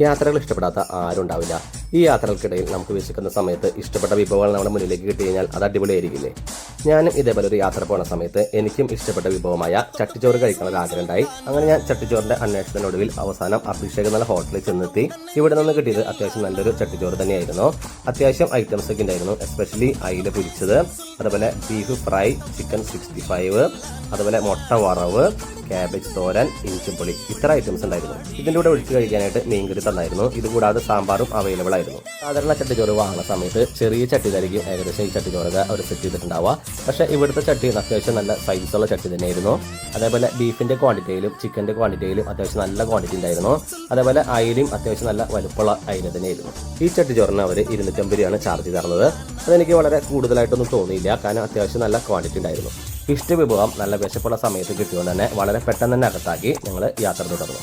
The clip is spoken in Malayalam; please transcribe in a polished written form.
യാത്രകൾ ഇഷ്ടപ്പെടാത്ത ആരും ഉണ്ടാവില്ല. ഈ യാത്രകൾക്കിടയിൽ നമുക്ക് വിശക്കുന്ന സമയത്ത് ഇഷ്ടപ്പെട്ട വിഭവങ്ങൾ നമ്മുടെ മുന്നിലേക്ക് കിട്ടി കഴിഞ്ഞാൽ അത് അടിപൊളിയായിരിക്കില്ലേ? ഞാനും ഇതേപോലെ ഒരു യാത്ര പോകുന്ന സമയത്ത് എനിക്കും ഇഷ്ടപ്പെട്ട വിഭവമായ ചട്ടിച്ചോറ് കഴിക്കാനുള്ള ആഗ്രഹം ഉണ്ടായി. അങ്ങനെ ഞാൻ ചട്ടിച്ചോറിന്റെ അന്വേഷണത്തിനൊടുവിൽ അവസാനം അഭിഷേക് എന്ന ഹോട്ടലിൽ ചെന്നെത്തി. ഇവിടെ നിന്ന് കിട്ടിയത് അത്യാവശ്യം നല്ലൊരു ചട്ടിച്ചോറ് തന്നെയായിരുന്നു. അത്യാവശ്യം ഐറ്റംസ് ഒക്കെ ഉണ്ടായിരുന്നു. എസ്പെഷ്യലി അയില പൊരിച്ചത്, അതുപോലെ ബീഫ് ഫ്രൈ, ചിക്കൻ 65, അതുപോലെ മുട്ട വറവ്, ക്യാബേജ് തോരൻ, ഇഞ്ചിപ്പൊളി, ഇത്ര ഐറ്റംസ് ഉണ്ടായിരുന്നു. ഇതിൻ്റെ കൂടെ ഒഴിച്ച് കഴിക്കാനായിട്ട് മീൻകറി തന്നായിരുന്നു. ഇതുകൂടാതെ സാമ്പാറും അവൈലബിൾ ആയിരുന്നു. സാധാരണ ചട്ടിച്ചോറ് വാങ്ങുന്ന സമയത്ത് ചെറിയ ചട്ടിയിലായിരിക്കും ഏകദേശം ഈ ചട്ടിച്ചോറൊക്കെ അവർ സെറ്റ് ചെയ്തിട്ടുണ്ടാവുക. പക്ഷേ ഇവിടുത്തെ ചട്ടി അത്യാവശ്യം നല്ല സൈസുള്ള ചട്ടി തന്നെയായിരുന്നു. അതേപോലെ ബീഫിന്റെ ക്വാണ്ടിറ്റിയിലും ചിക്കന്റെ ക്വാണ്ടിറ്റിയിലും അത്യാവശ്യം നല്ല ക്വാണ്ടിറ്റി ഉണ്ടായിരുന്നു. അതേപോലെ അയിലും അത്യാവശ്യം നല്ല വലുപ്പമുള്ള അയില തന്നെയായിരുന്നു. ഈ ചട്ടിച്ചോറിന് അവർ 250 രൂപയാണ് ചാർജ് തരുന്നത്. അതെനിക്ക് വളരെ കൂടുതലായിട്ടൊന്നും തോന്നിയില്ല, കാരണം അത്യാവശ്യം നല്ല ക്വാണ്ടിറ്റി ഉണ്ടായിരുന്നു. ഇഷ്ട വിഭവം നല്ല വിശപ്പുള്ള സമയത്ത് കിട്ടിയതുകൊണ്ട് തന്നെ വളരെ പെട്ടെന്ന് തന്നെ അകത്താക്കി ഞങ്ങൾ യാത്ര തുടർന്നു.